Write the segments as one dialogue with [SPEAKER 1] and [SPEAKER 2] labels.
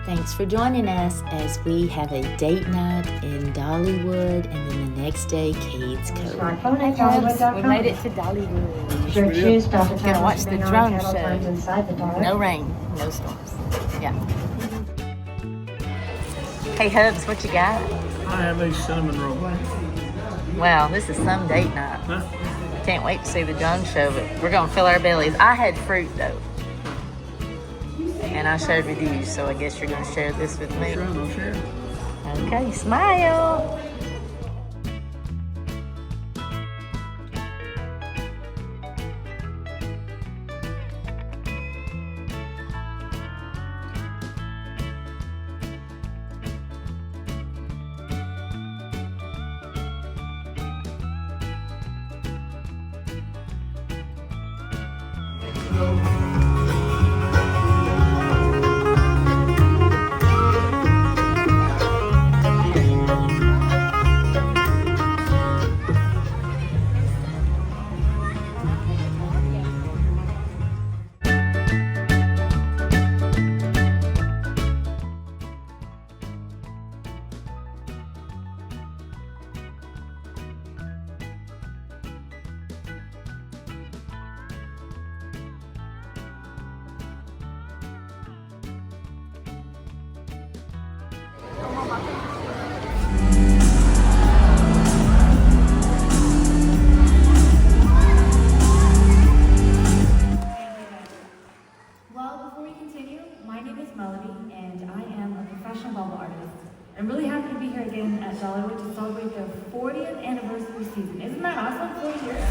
[SPEAKER 1] Thanks for joining us as we have a date night in Dollywood and then the next day, Cades Cove.
[SPEAKER 2] Hi guys, we made it to Dollywood.
[SPEAKER 3] Sure choose not to
[SPEAKER 2] Gonna watch the drone show.
[SPEAKER 3] inside the dark.
[SPEAKER 2] No rain, no storms. Yeah. Hey Hubs, what you got?
[SPEAKER 4] I have a cinnamon roll.
[SPEAKER 2] Wow, this is some date night.
[SPEAKER 4] Huh?
[SPEAKER 2] Can't wait to see the drone show, but we're gonna fill our bellies. I had fruit though. And I shared with you, so I guess you're gonna share this with me.
[SPEAKER 4] Sure, I'll share.
[SPEAKER 2] Okay, smile.
[SPEAKER 5] Well, before we continue, my name is Melody, and I am a professional bubble artist. I'm really happy to be here again at Dollywood to celebrate their 40th anniversary season. Isn't that awesome? 40 years?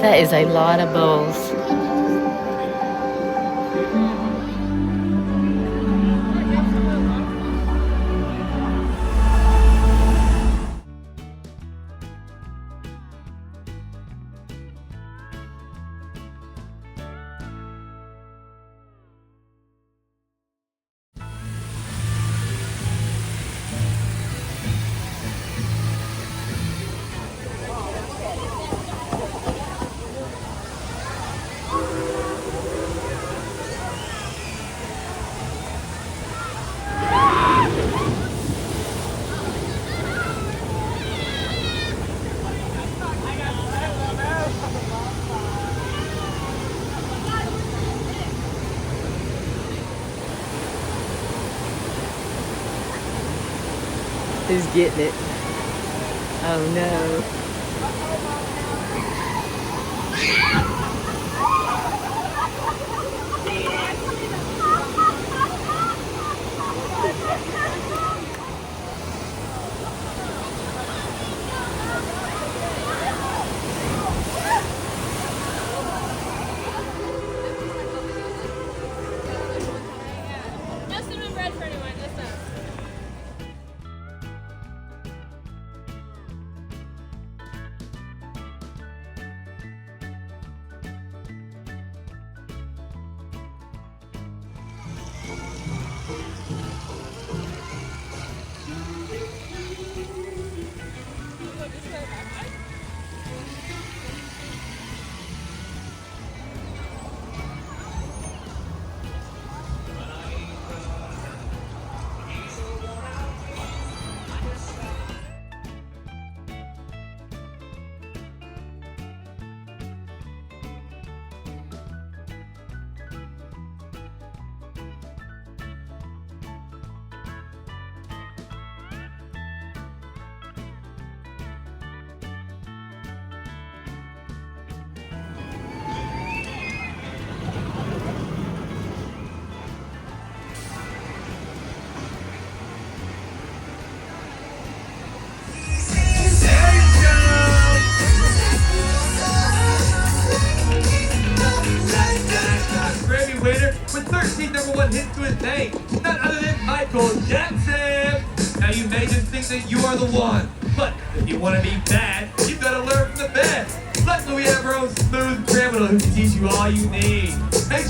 [SPEAKER 2] That is a lot of bowls. Who's getting it? Oh no.
[SPEAKER 6] No cinnamon bread for anyone, just us.
[SPEAKER 7] with 13 #1 hits to his name, none other than Michael Jackson. Now you may just think that you are the one, but if you want to be bad, you've got to learn from the best. Luckily we have our own smooth criminal who can teach you all you need. Hey,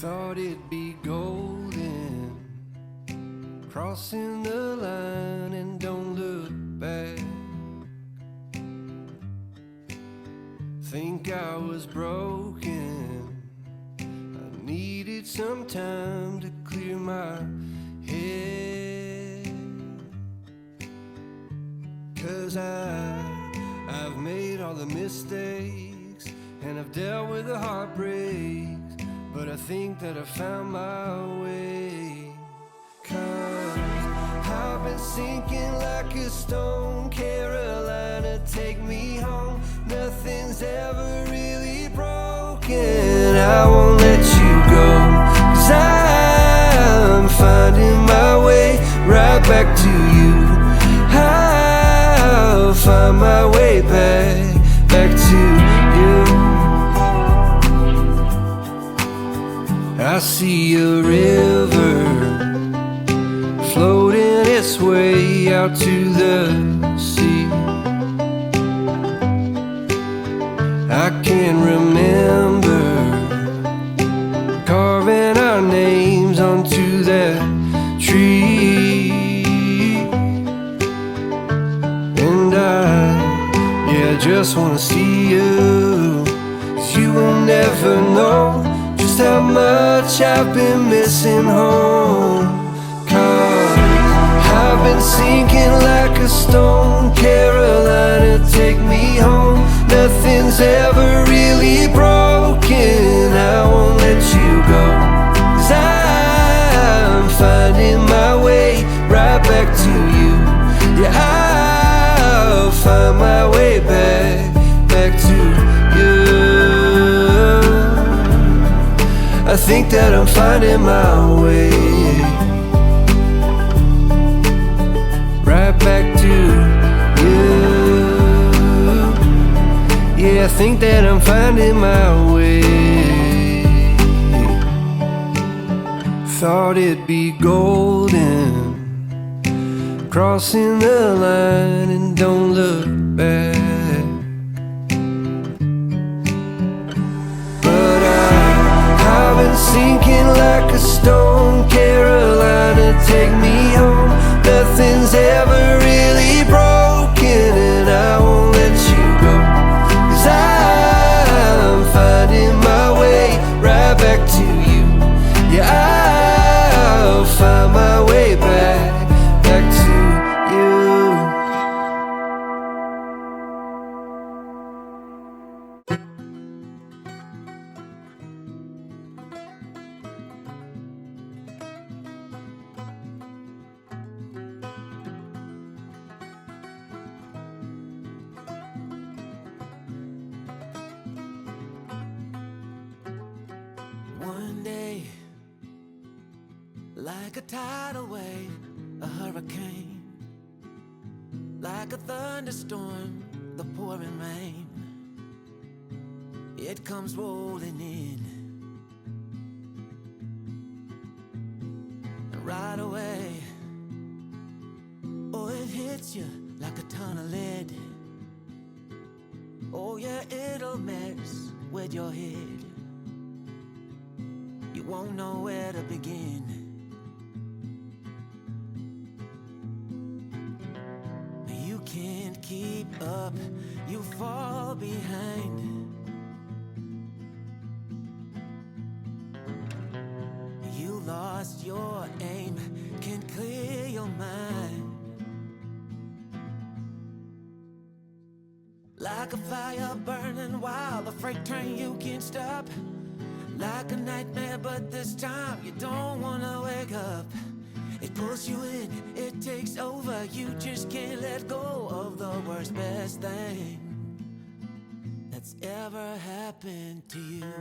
[SPEAKER 8] Thought it'd be golden, crossing the line and don't look back. Think I was broken, I needed some time to clear my head. 'Cause I've made all the mistakes and I've dealt with the heartbreaks, but I think that I found my way. 'Cause I've been sinking like a stone. Carolina, take me home. Nothing's ever really broken. I won't let you go. 'Cause I'm finding my way right back to you. I'll find my way back to you. I see a river floating its way out to the sea. I can remember carving our names onto that tree. And I just wanna see you, 'cause you will never know just how much I've been missing home. 'Cause I've been sinking like a stone. Carolina, take me home. Nothing's ever really broken. I won't let you go. 'Cause I'm finding my way right back to you. Yeah, I'll find my way back to you. I think that I'm finding my way right back to you. Yeah, I think that I'm finding my way. Thought it'd be golden, crossing the line and don't look back. But I've been sinking like a stone. Carolina, take me home. Nothing's ever really broken, and I won't let you go. 'Cause I'm finding my way right back to you. Yeah, I'll find my way back to you. One day, like a tidal wave, a hurricane, like a thunderstorm, the pouring rain, it comes rolling in, and right away, oh, it hits you like a ton of lead. Oh yeah, it'll mess with your head. You won't know where to begin. You can't keep up, you fall behind. You lost your aim, can't clear your mind. Like a fire burning wild, a freight train you can't stop. Like a nightmare, but this time you don't wanna wake up. It pulls you in, it takes over. You just can't let go of the worst, best thing that's ever happened to you.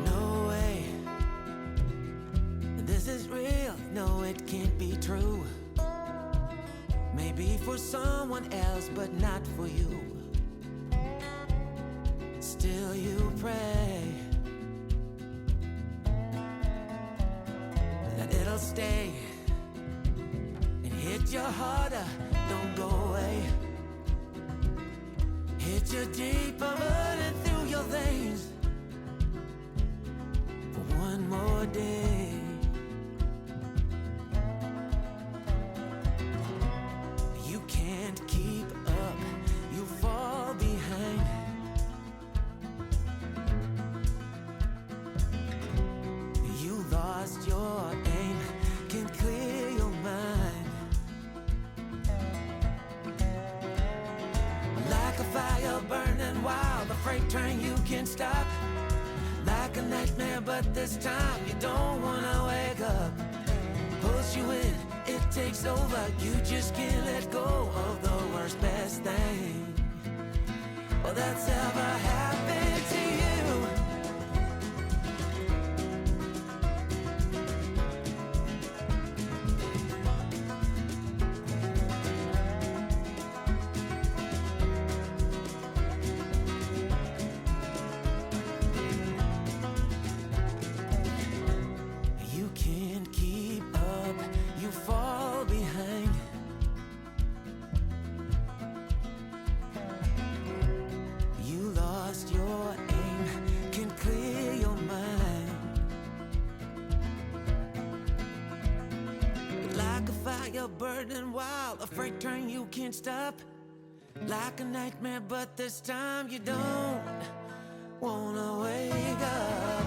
[SPEAKER 8] No way, this is real. No, it can't be true. Maybe for someone else, but not for you. Still you pray that it'll stay and hit you harder, don't go away. get you deeper running through your veins for one more day. You can't keep up, you fall behind. You lost your aim, can't clear your mind. Like a fire burning wild, a freight train you can't stop. Like a nightmare, but this time you don't wanna wake up. Pulls you in, it takes over. You just can't let go of the worst, best thing that's ever happened to you. You can't keep up, you fall behind. You lost your aim, can't clear your mind. Like a fire burning wild, a freight train you can't stop. Like a nightmare, but this time you don't wanna wake up.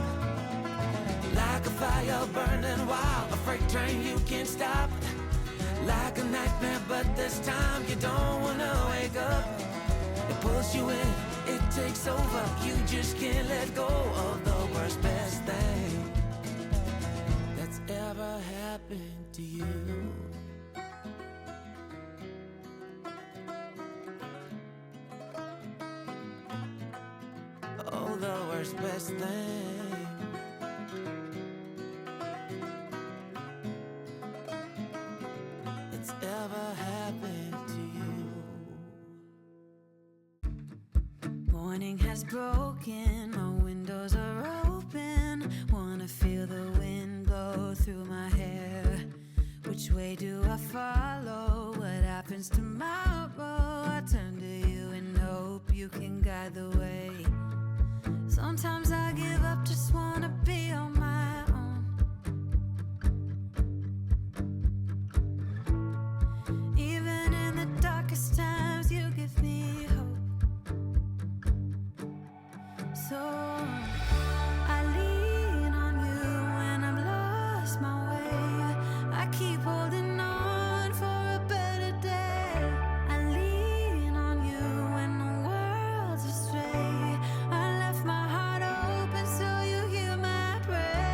[SPEAKER 8] Like a fire burning wild, a freight train you can't stop. Like a nightmare, but this time you don't wanna wake up. It pulls you in, it takes over. You just can't let go of the worst, best thing that's ever happened to you. Oh, the worst, best thing that's ever happened to you.
[SPEAKER 9] Morning has broken, my windows are open. Wanna feel the wind blow through my hair. Which way do I follow? What happens tomorrow? I turn to you and hope you can guide the way. Sometimes I give up, just wanna be on my own. Even in the darkest times, you give me hope. So I lean on you when I'm lost my way. I keep holding on for a better day. I lean on you when the world's astray. I left my heart open so you hear my prayer.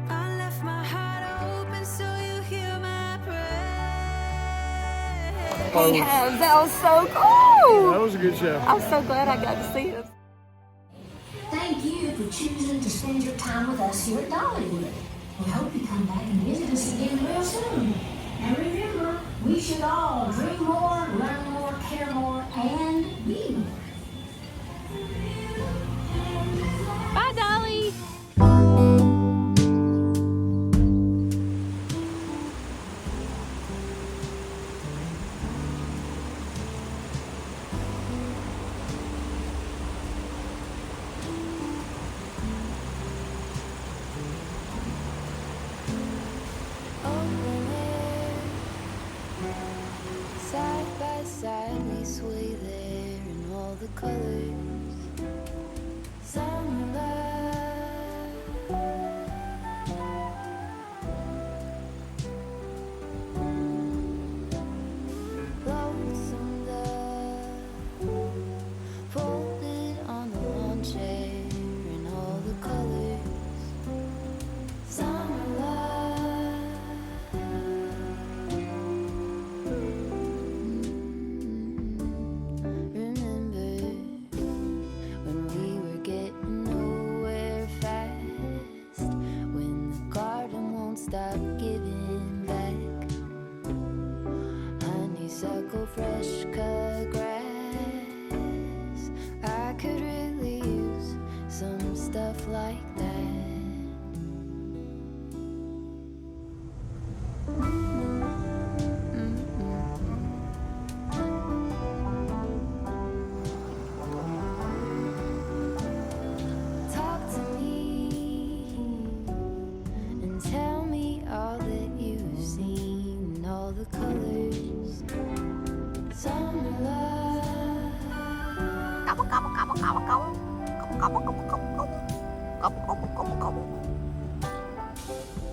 [SPEAKER 9] I left my heart open so you hear my prayer.
[SPEAKER 2] We have. That was so cool.
[SPEAKER 4] That was a good show.
[SPEAKER 2] I'm so glad I got to see him.
[SPEAKER 3] Thank you for choosing to spend your time with us here at Dollywood. We hope you come back and visit us again real soon. And remember, we should all dream more, learn more, care more, and be more.
[SPEAKER 6] Bye, Dolly.
[SPEAKER 9] Open air, side by side we sway there in all the colors. Summer love, lonesome love, folded on the lawn chair in all the colors. Summer love. Remember when we were getting nowhere fast?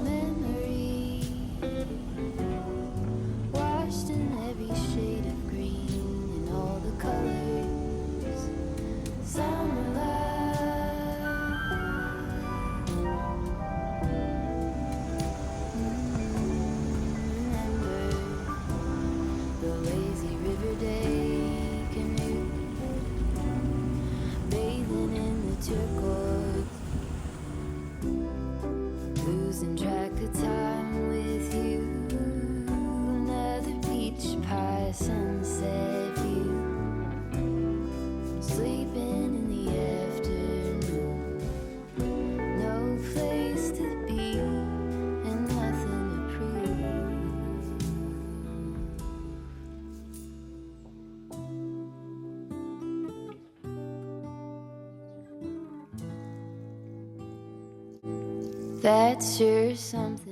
[SPEAKER 9] Memory washed in every shade of green and all the colors. Summer love. Remember the lazy river day canoe, bathing in the turquoise, losing track of time with you. Another peach pie sunset view, sleeping in the afternoon. No place to be and nothing to prove. That's sure something.